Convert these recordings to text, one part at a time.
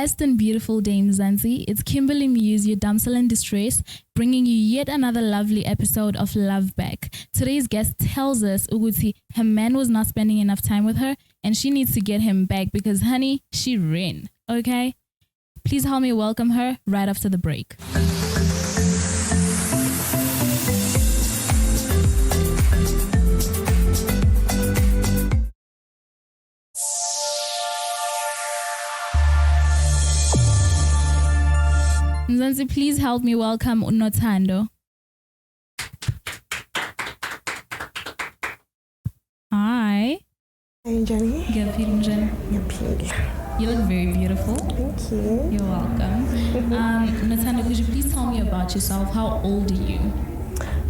blessed and beautiful Dame Zanzi. It's Kimberly Muse, your damsel in distress, bringing you yet another lovely episode of Love Back. Today's guest tells us Uguti, her man was not spending enough time with her and she needs to get him back because, honey, she ran. Okay? Please help me welcome her right after the break. Mzansi, please help me welcome Unothando. Hi. Hi, Jenny. You look very beautiful. Thank you. You're welcome. Unothando, could you please tell me about yourself? How old are you?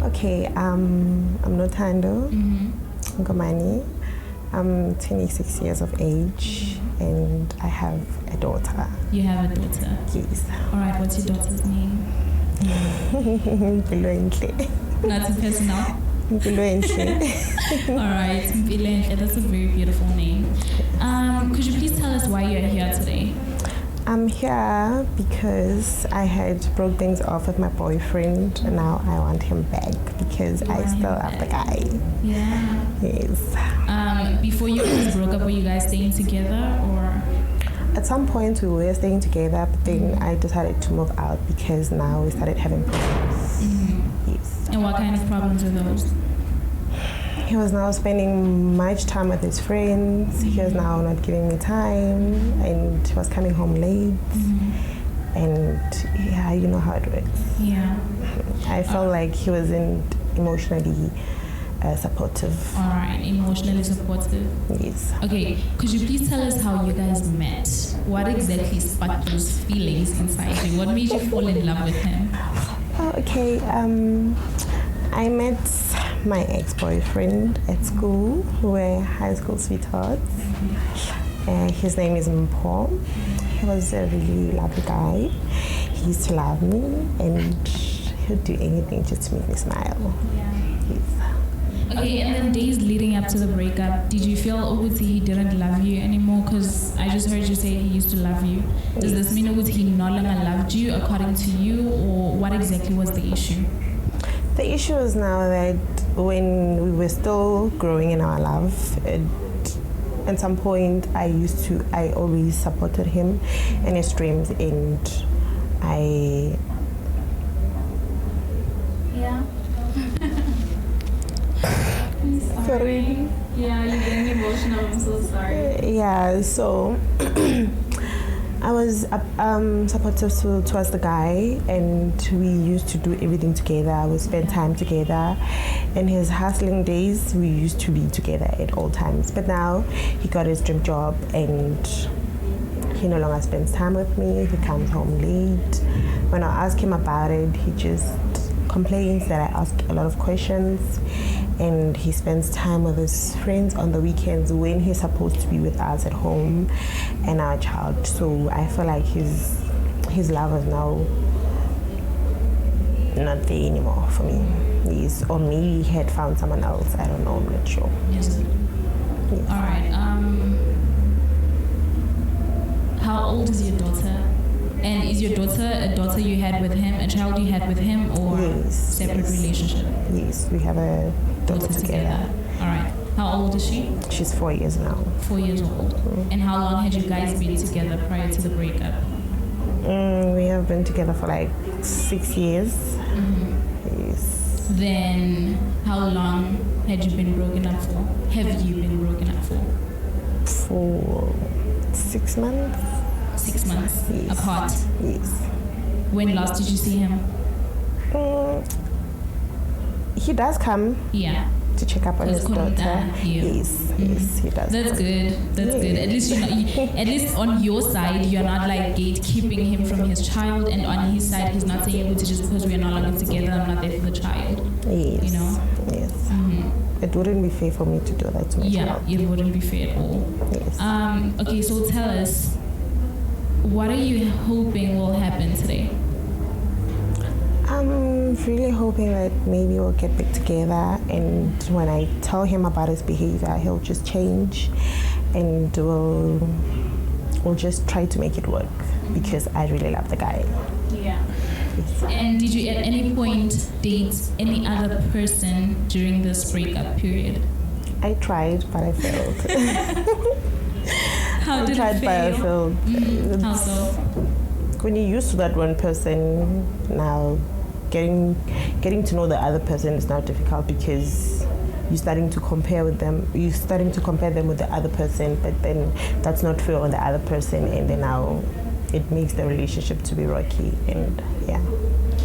Okay, I'm Unothando. Mm-hmm. Ngomani. I'm 26 years of age and I have a daughter. You have a daughter? Yes. Alright, what's your daughter's name? Not too personal? Alright, that's a very beautiful name. Could you please tell us why you're here today? I'm here because I had broke things off with my boyfriend and now I want him back because I still love the guy. Yeah. Yes. Before you guys broke up, were you guys staying together or? At some point we were staying together, but then I decided to move out because now we started having problems. Mm-hmm. Yes. And what kind of problems were those? He was now spending much time with his friends. He was now not giving me time and he was coming home late. Mm-hmm. And yeah, you know how it works. Yeah. I felt like he wasn't emotionally supportive. All right, emotionally supportive. Yes. Okay, could you please tell us how you guys met? What exactly sparked those feelings inside you? What made you fall in love with him? Oh, okay. I met my ex-boyfriend at school. We were high school sweethearts. His name is Mpho. He was a really lovely guy. He used to love me and he would do anything just to make me smile. Yeah. Yes. Okay, and then days leading up to the breakup, did you feel Uguti he didn't love you anymore? Because I just heard you say he used to love you. Does this mean Uguti he no longer loved you according to you, or what exactly was the issue? The issue is now that when we were still growing in our love, at some point I always supported him in his dreams and Yeah. Sorry. Yeah, you're getting emotional. I'm so sorry. Yeah, so I was supportive towards the guy and we used to do everything together. We spent time together. In his hustling days, we used to be together at all times. But now he got his dream job and he no longer spends time with me. He comes home late. When I ask him about it, he just complains that I ask a lot of questions. And he spends time with his friends on the weekends when he's supposed to be with us at home and our child. So I feel like his love is now not there anymore for me. Or maybe he had found someone else. I don't know. I'm not sure. Yes. All right. How old is your daughter? And is your daughter a daughter you had with him, a child you had with him, or separate relationship? Yes, we have a daughter together. All right. How old is she? She's 4 years now. 4 years old. And how long had you guys been together prior to the breakup? We have been together for like 6 years. Mm-hmm. Yes. Then how long had you been broken up for? Have you been broken up for? For 6 months. 6 months apart? Yes. When last did you see him? He does come. Yeah. To check up on his daughter. Yes, he does. That's good. That's good. At least at least on your side, you're not like gatekeeping him from his child, and on his side, he's not saying just because we are no longer together, I'm not there for the child. Yes. You know. Yes. Mm-hmm. It wouldn't be fair for me to do that to my child. Yeah, it wouldn't be fair at all. Yes. Okay, so tell us, what are you hoping will happen today? I'm really hoping that maybe we'll get back together, and when I tell him about his behavior, he'll just change and we'll just try to make it work. because I really love the guy. Yeah. Yes. And did you at any point date any other person during this breakup period? I tried, but I failed. How did I tried, it but I fail? failed. How so? When you're used to that one person, now getting to know the other person is now difficult because you're starting to compare with them. You're starting to compare them with the other person, but then that's not fair on the other person, and then now it makes the relationship to be rocky. And yeah.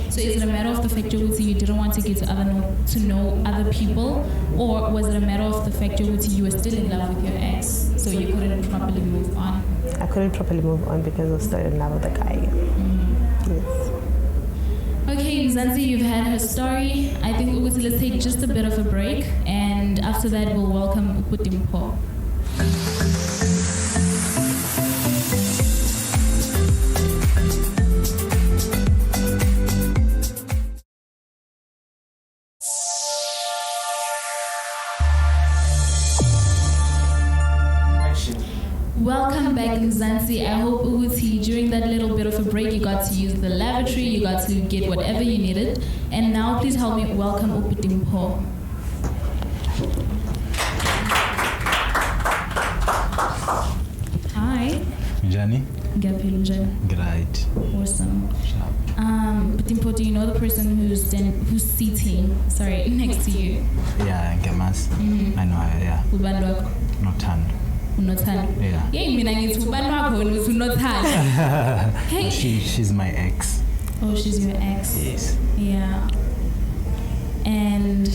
So is it a matter of the fact you didn't want to get to know other people, or was it a matter of the fact you were still in love with your ex, so you couldn't properly move on? I couldn't properly move on because I was still in love with the guy. Yes. Okay, Mzansi, you've had her story. I think let's take just a bit of a break, and after that we'll welcome Uputimpo. Welcome back, Mzansi. I hope Uguti, during that little bit of a break, you got to use the lavatory, you got to get whatever you needed. And now please help me welcome Uputimpo. Hi. Njani? Great. Awesome. Sharp. Uputimpo, do you know the person who's seating, next to you? Yeah, Ngemas. I know her, yeah. Ubandwako. Nothando. Unothanda. Yeah. Yeah, mina ngithi ubani wakho wena uthi unothanda. Hey. She's my ex. Oh, she's your ex. Yes. Yeah. And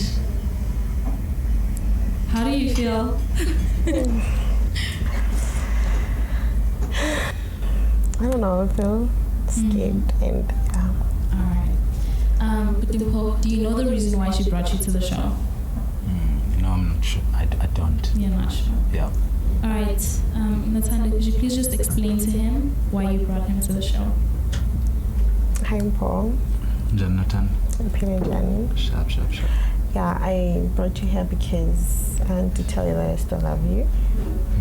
how do you feel? I don't know, I feel scared and yeah. Alright. But do you know the reason why she brought you to the show? No, I'm not sure. I don't. You're not sure? Yeah. Alright. Nathanda, could you please just explain to him why you brought him to the show? Hi, I'm Paul. Jonathan. I'm Johnny. Sharp. Yeah, I brought you here because I want to tell you that I still love you.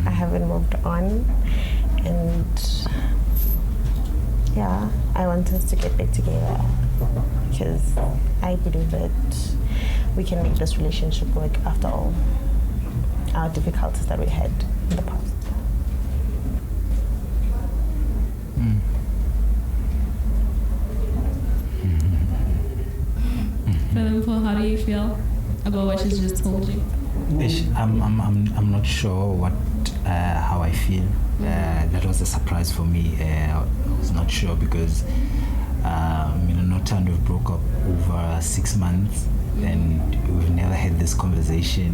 I haven't moved on. And yeah, I want us to get back together because I believe that we can make this relationship work after all our difficulties that we had in the past. Brother Paul, how do you feel about what she's just told you? I'm not sure how I feel. That was a surprise for me. I was not sure because Nothando broke up over 6 months, and we've never had this conversation.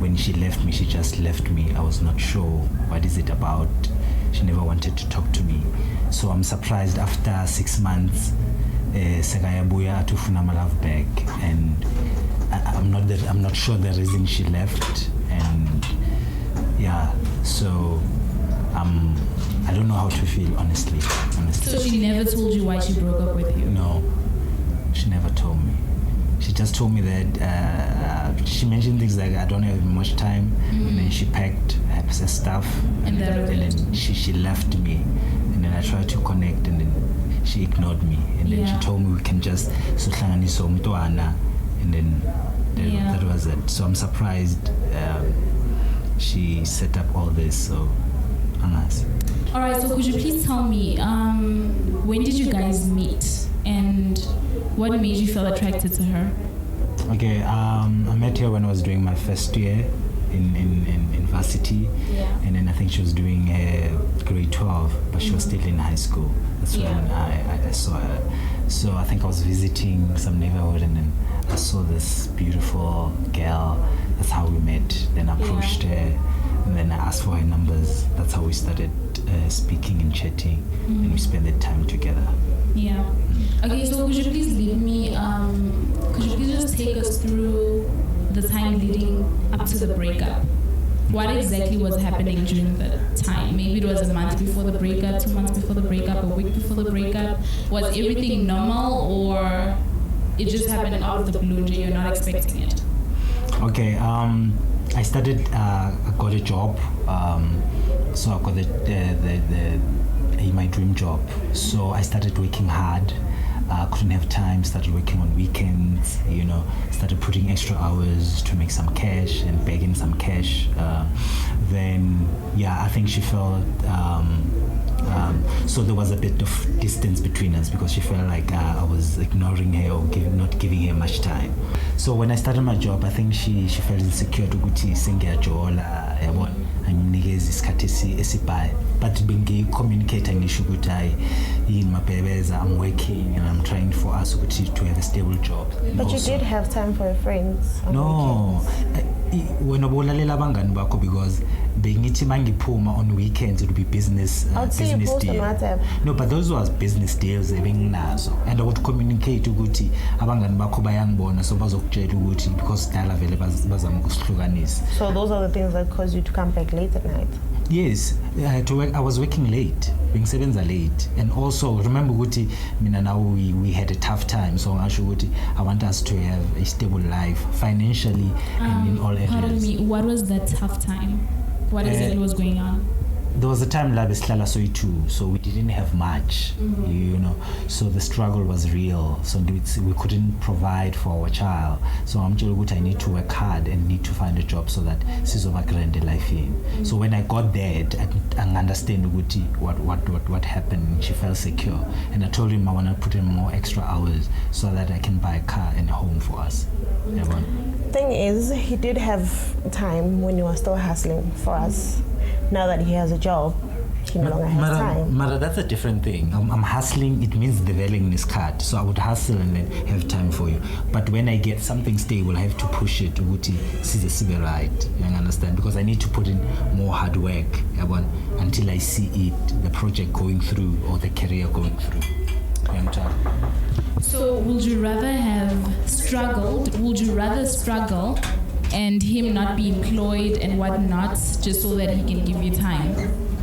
When she left me, she just left me. I was not sure what is it about. She never wanted to talk to me. So I'm surprised after 6 months, Sagayabuya atufuna my love back, and I'm not sure the reason she left, and yeah, so I don't know how to feel honestly. So she never told you why she broke up with you? No, she never told me. She just told me that she mentioned things like I don't have much time, and then she packed her stuff, and then she left me, and then I tried to connect, and then she ignored me, and then she told me we can just suhlanganisa umntwana, and then that was it. So I'm surprised she set up all this. So angas. All right. So could you please tell me when did you guys meet, and what made you feel attracted to her? Okay, I met her when I was doing my first year in varsity, and then I think she was doing grade 12, but she was still in high school. That's when I saw her. So I think I was visiting some neighborhood, and then I saw this beautiful girl. That's how we met. Then I approached her, and then I asked for her numbers. That's how we started speaking and chatting, and we spent the time together. Yeah. Okay, so could you please lead me, could you please just take us through the time leading up to the breakup? What exactly was happening during the time? Maybe it was a month before the breakup, 2 months before the breakup, a week before the breakup. Was everything normal, or it just happened out of the blue and you're not expecting it? Okay, I started, I got a job, so I got a my dream job. So I started working hard. Couldn't have time, started working on weekends, started putting extra hours to make some cash and begging some cash. Then I think she felt so there was a bit of distance between us because she felt like I was ignoring her or not giving her much time. So when I started my job, I think she felt insecure to ukuthi sengiyajola yabona anginikeza isikhathi esibhayi, but bengi-communicate ngisho ukuthi hayi yini mabhebeza, I'm working and I'm trying for us to have a stable job. But also, you did have time for your friends on weekends. Wena bolalela abangani bakho because bengithi mangiphuma on weekends it would be business business deal. No, but those was business deals ebenginazo, and I would communicate ukuthi abangani bakho bayangibona so bazokutshela ukuthi because dala vele bazama ukusihlukanisa. So those are the things that cause you to come back late at night? Yes, I had to work. I was working late, being 7 late, and also remember ukuthi mina now we had a tough time, so I want us to have a stable life financially and in all areas. Pardon me, what was that tough time? What exactly was going on? There was a time la besihlala soyi-2, so we didn't have much, so the struggle was real. So we couldn't provide for our child. So I'm I need to work hard and need to find a job so that sizobagrande life in. So when I got there, I understand what happened. She felt secure, and I told him I want to put in more extra hours so that I can buy a car and a home for us. Thing is, he did have time when he was still hustling for us. Now that he has a job, he no longer has time. Mara, that's a different thing. I'm hustling, it means developing this card. So I would hustle and then have time for you. But when I get something stable, I have to push it to see the right. You understand? Because I need to put in more hard work until I see it, the project going through or the career going through. So would you rather have struggled? Would you rather struggle and him not be employed and whatnot just so that he can give you time?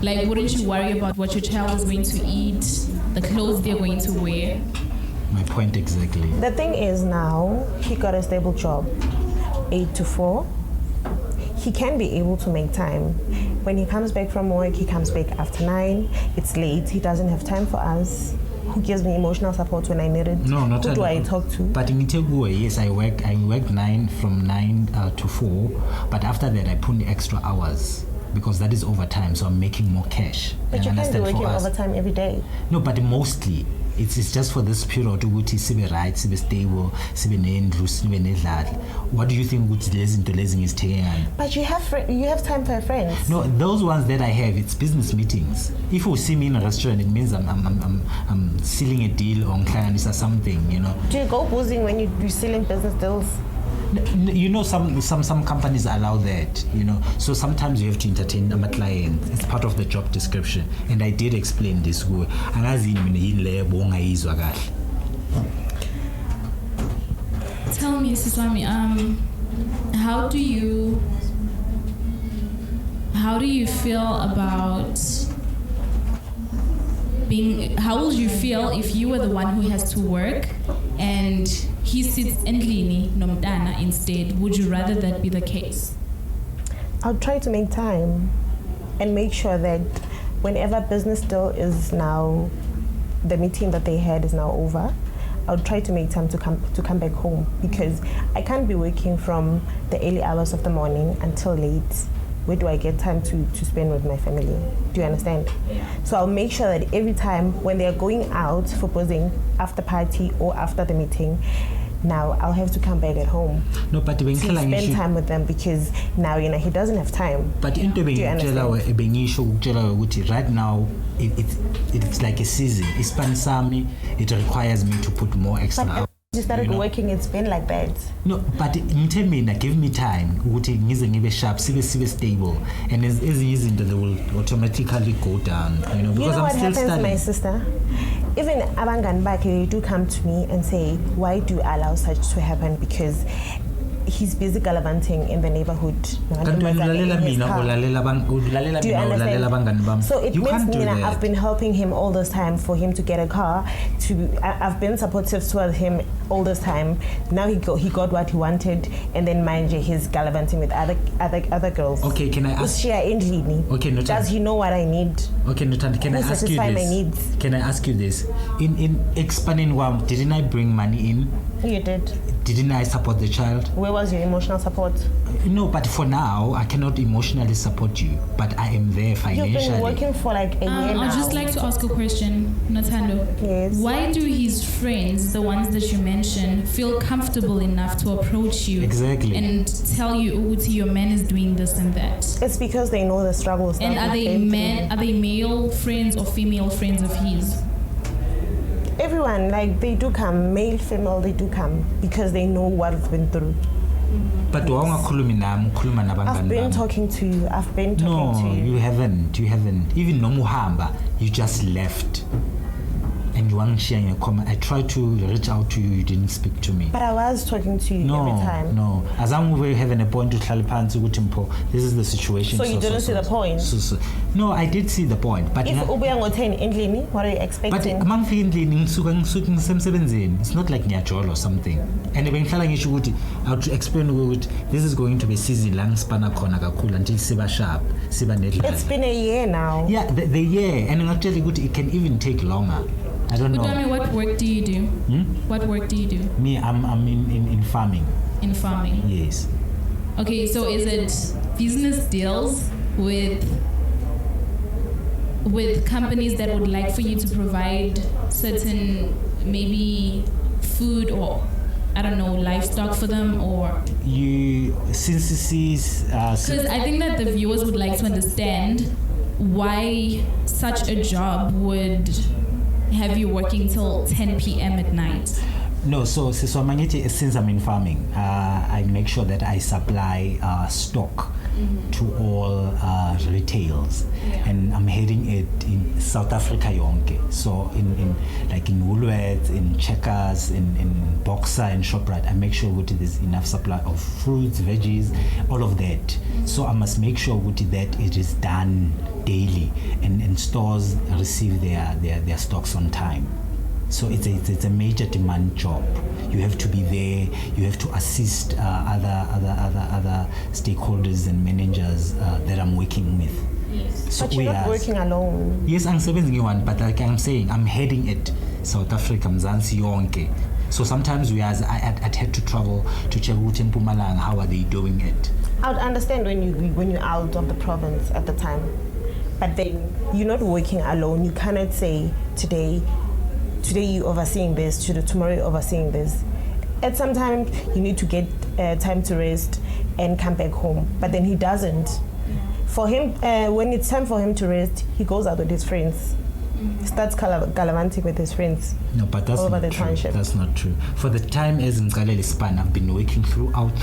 Like, wouldn't you worry about what your child is going to eat, the clothes they're going to wear? My point exactly. The thing is now, he got a stable job, 8 to 4. He can be able to make time. When he comes back from work, he comes back after 9. It's late, he doesn't have time for us. Who gives me emotional support when I need it? No, not who do I talk to? But in Iteguwe, yes, I work 9 from 9 to 4. But after that, I put in extra hours because that is overtime. So I'm making more cash. But you can't be working overtime every day. No, but mostly it's just for this period. Ukuthi sibe right, sibe stable, sibe nendlu, sibe nedlala. What do you think ukuthi lezi is taking on? But you have time for your friends. No, those ones that I have, it's business meetings. If you see me in a restaurant, it means I'm sealing a deal or ngihlanganisa something, Do you go boozing when you're selling business deals? Some companies allow that, so sometimes you have to entertain my client. It's part of the job description, and I did explain this. Tell me, Siswami, how do you feel about how would you feel if you were the one who has to work and he sits endlini nomdana instead? Would you rather that be the case? I'll try to make time and make sure that whenever business deal is now, the meeting that they had is now over, I'll try to make time to come back home, because I can't be working from the early hours of the morning until late. Where do I get time to spend with my family? Do you understand? Yeah. So I'll make sure that every time when they're going out for boozing, after party or after the meeting, now I'll have to come back at home. No, but to spend time with them, because now he doesn't have time. But into right now it's like a season. It requires me to put more extra hours. You started working, it's been like that. No, but tell me, give me time. Ngize sharp, sibe stable, and as they will automatically go down. Because I'm still studying. My sister, even abangan back, they do come to me and say, why do you allow such to happen? Because he's busy gallivanting in the neighborhood. Kanti wena ulalela mina Do you understand? So it means I've been helping him all this time for him to get a car. I've been supportive towards him all this time. Now he got what he wanted, and then mind you, he's gallivanting with other girls. Okay, can I ask? Okay, no. Does he know what I need? Okay, no. Can I ask you this? My needs? Can I ask you this? In expanding WAM, didn't I bring money in? You did. Didn't I support the child? Where was your emotional support? No, but for now, I cannot emotionally support you, but I am there financially. You've been working for like a year now. I'd just like to ask a question, Natando. Yes. Why do his friends, the ones that you mentioned, feel comfortable enough to approach you and tell you, Uti, your man is doing this and that? It's because they know the struggles. And are they male friends or female friends of his? Everyone, like, they do come, male, female, they do come because they know what I've been through. But I've been talking to you. No, you haven't. Even no muhamba, you just left. And you weren't sharing a comment. I tried to reach out to you, you didn't speak to me. But I was talking to you every time. No. As long as we having a point to this is the situation. So you didn't see the point? No, I did see the point. But if what are you expecting? But it's not like Nyajol or something. And when I would explain this is going to be season long span until Siba Sharp, Siba Netland. It's been a year now. Yeah, the year. And actually it can even take longer. I don't know. But tell me, what work do you do? What work do you do? Me, I'm in farming. In farming? Yes. Okay, so is it business deals with companies that would like for you to provide certain maybe food or I don't know, livestock for them, or since because I think that the viewers would like to understand why such a job would have you working till 10 p.m. at night. No, so since I'm in farming, I make sure that I supply stock to all retails, and I'm heading it in South Africa yonke. So in Woolworths, in Checkers, in Boxer, and Shoprite, I make sure there's enough supply of fruits, veggies, all of that. So I must make sure that it is done daily, and stores receive their stocks on time. So it's a major demand job. You have to be there. You have to assist other stakeholders and managers that I'm working with. Yes. So but you're not working alone. Yes, I'm serving one, but like I'm saying, I'm heading it South Africa, Mzansi yonke. So sometimes I'd had to travel to Chebuti and Mpumalanga. How are they doing it? I would understand when you're out of the province at the time, but then you're not working alone. You cannot say today you're overseeing this, tomorrow you're overseeing this. At some time, you need to get time to rest and come back home. But then he doesn't. For him, when it's time for him to rest, he goes out with his friends. Starts gallivanting with his friends. No, but that's all over not the true. township. That's not true. For the time as in Ngaleli span, I've been working throughout,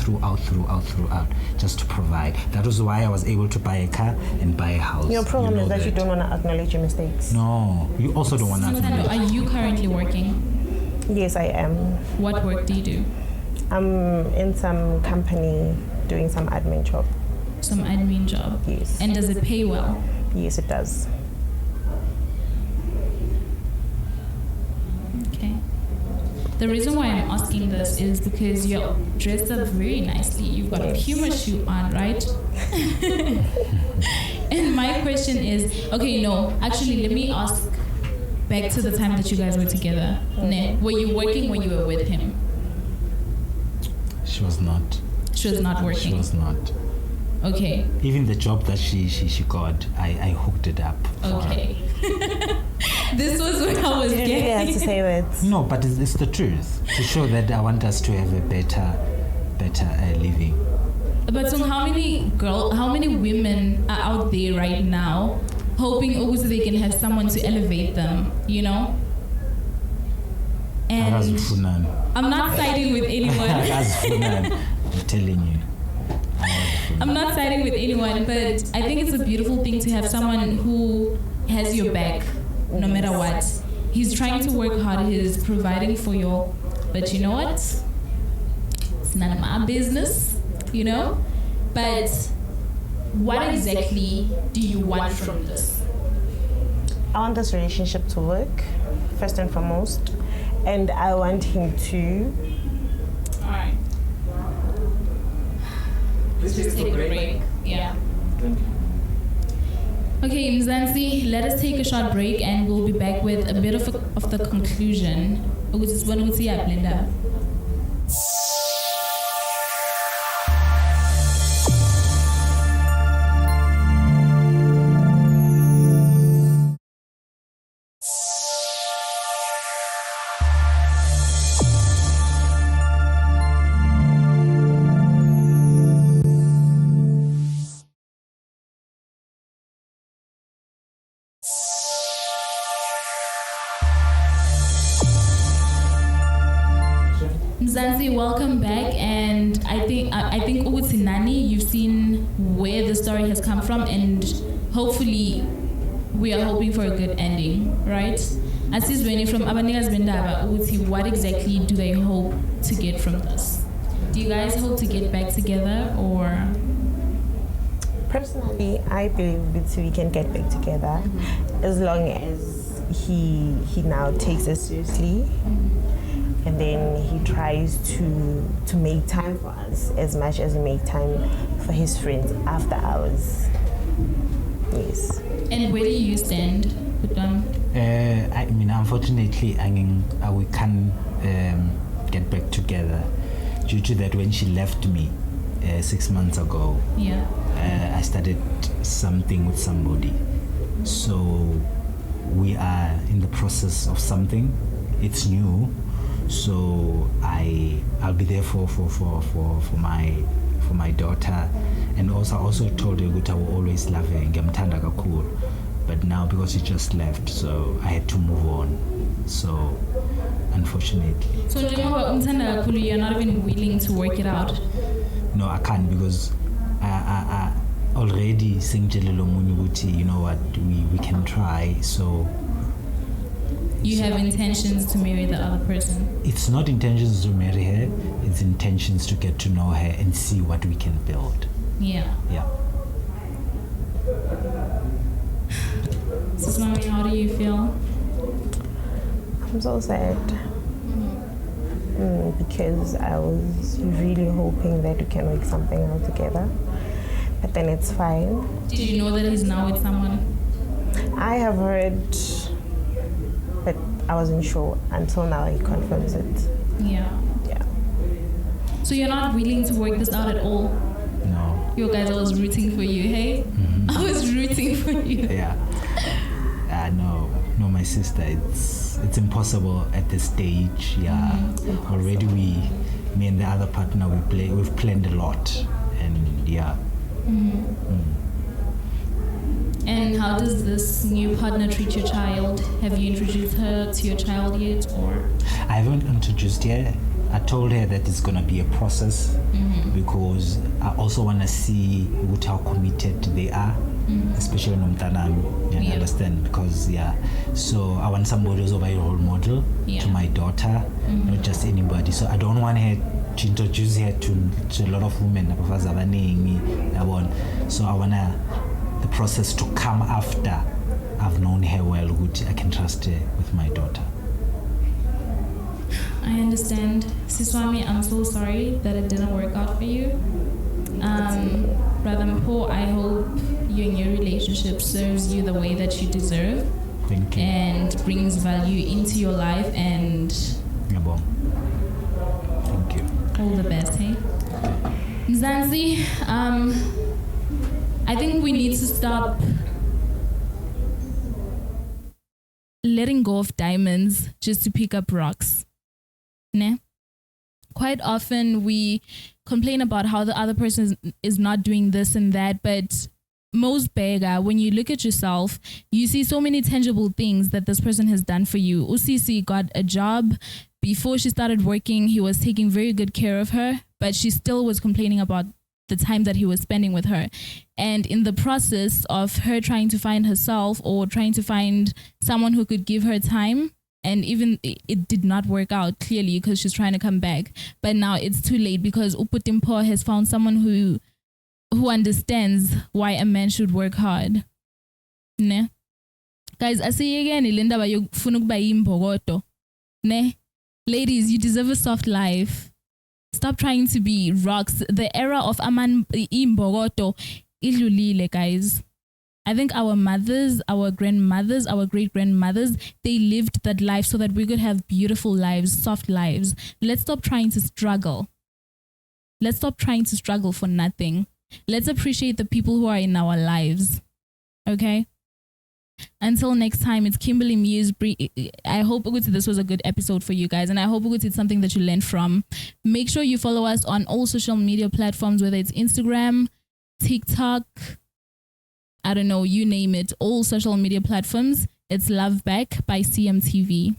just to provide. That was why I was able to buy a car and buy a house. Your problem is that you don't want to acknowledge your mistakes. No, you also don't want to acknowledge. Are you currently working? Yes, I am. What work do you do? I'm in some company doing some admin job. Some admin job? Yes. And does it pay well? Yes, it does. The reason why I'm asking this is because you're dressed up very nicely. You've got a Puma shoe on, right? And my question is, actually, let me ask back to the time that you guys were together. Were you working when you were with him? She was not. She was not working? She was not. Okay. Even the job that she got, I hooked it up. Okay. This was what I was getting. You have to say that. No, but it's the truth. To show that I want us to have a better living. But so how many women are out there right now hoping also they can have someone to elevate them, you know? And I'm not siding with anyone. I'm telling you. I'm not siding with anyone, but I think it's a beautiful thing to have someone who has your back no matter what. He's trying to work hard, he's providing for you, but you know what? It's none of my business, you know. But what exactly do you want from this? I want this relationship to work, first and foremost, and I want him to. All right. Let's just take a break. Yeah. Okay, Mzansi, let us take a short break and we'll be back with a bit of the conclusion. Blenda. Mzansi, welcome back, and I think Uguti Nani, you've seen where the story has come from, and hopefully we are hoping for a good ending, right? As is when from Abaniga's Bendaba, Uguti, what exactly do they hope to get from this? Do you guys hope to get back together, or? Personally, I believe that we can get back together as long as he now takes us seriously. And then he tries to make time for us as much as he makes time for his friends after hours. Yes. And where do you stand with them? I mean, unfortunately, we can't get back together due to that. When she left me 6 months ago, I started something with somebody. So we are in the process of something. It's new. So I'll be there for my daughter, and I also told her that I will always love her. Ngamthanda kakhulu. But now because she just left, so I had to move on. So unfortunately. So you're not even willing to work it out? No, I can't, because I already singjelelo munyu, you know what, we can try. So you have intentions to marry the other person? It's not intentions to marry her, it's intentions to get to know her and see what we can build. Yeah. So, Mami, how do you feel? I'm so sad. Because I was really hoping that we can work something out together. But then it's fine. Did you know that he's now with someone? I have heard, but I wasn't sure until now he confirms it. Yeah. So you're not willing to work this out at all? No. You guys, I was rooting for you, hey? Mm-hmm. I was rooting for you. Yeah. No, my sister, it's impossible at this stage. Yeah. Mm-hmm. Already me and the other partner, we've planned a lot, and yeah. Mm-hmm. And how does this new partner treat your child? Have you introduced her to your child yet, or? I haven't introduced yet. I told her that it's gonna be a process, because I also wanna see how committed they are, especially Nomtanam. You understand? Because so I want somebody who's a role model to my daughter, not just anybody. So I don't want her to introduce her to a lot of women. So I wanna the process to come after I've known her well, which I can trust her with my daughter. I understand. Siswami, I'm so sorry that it didn't work out for you. Brother Mpo, I hope your new relationship serves you the way that you deserve. Thank you. And brings value into your life, and thank you. All the best, hey? Mzansi, I think we need to stop letting go of diamonds just to pick up rocks. Ne? Quite often we complain about how the other person is not doing this and that, but most beggar, when you look at yourself, you see so many tangible things that this person has done for you. Usisi got a job. Before she started working, he was taking very good care of her, but she still was complaining about the time that he was spending with her. And in the process of her trying to find herself or trying to find someone who could give her time and even it did not work out clearly because she's trying to come back. But now it's too late because Uputimpo has found someone who understands why a man should work hard. Ne? Guys, I see again Linda bayokufuna ukuba imbokodo. Ne? Ladies, you deserve a soft life. Stop trying to be rocks. The era of aman imbokodo idlulile, guys. I think our mothers, our grandmothers, our great-grandmothers, they lived that life so that we could have beautiful lives, soft lives. Let's stop trying to struggle. Let's stop trying to struggle for nothing. Let's appreciate the people who are in our lives. Okay? Until next time, it's Kimberly Muse. I hope this was a good episode for you guys, and I hope it's something that you learned from. Make sure you follow us on all social media platforms, whether it's Instagram, TikTok, I don't know, you name it, all social media platforms. It's Love Back by CMTV.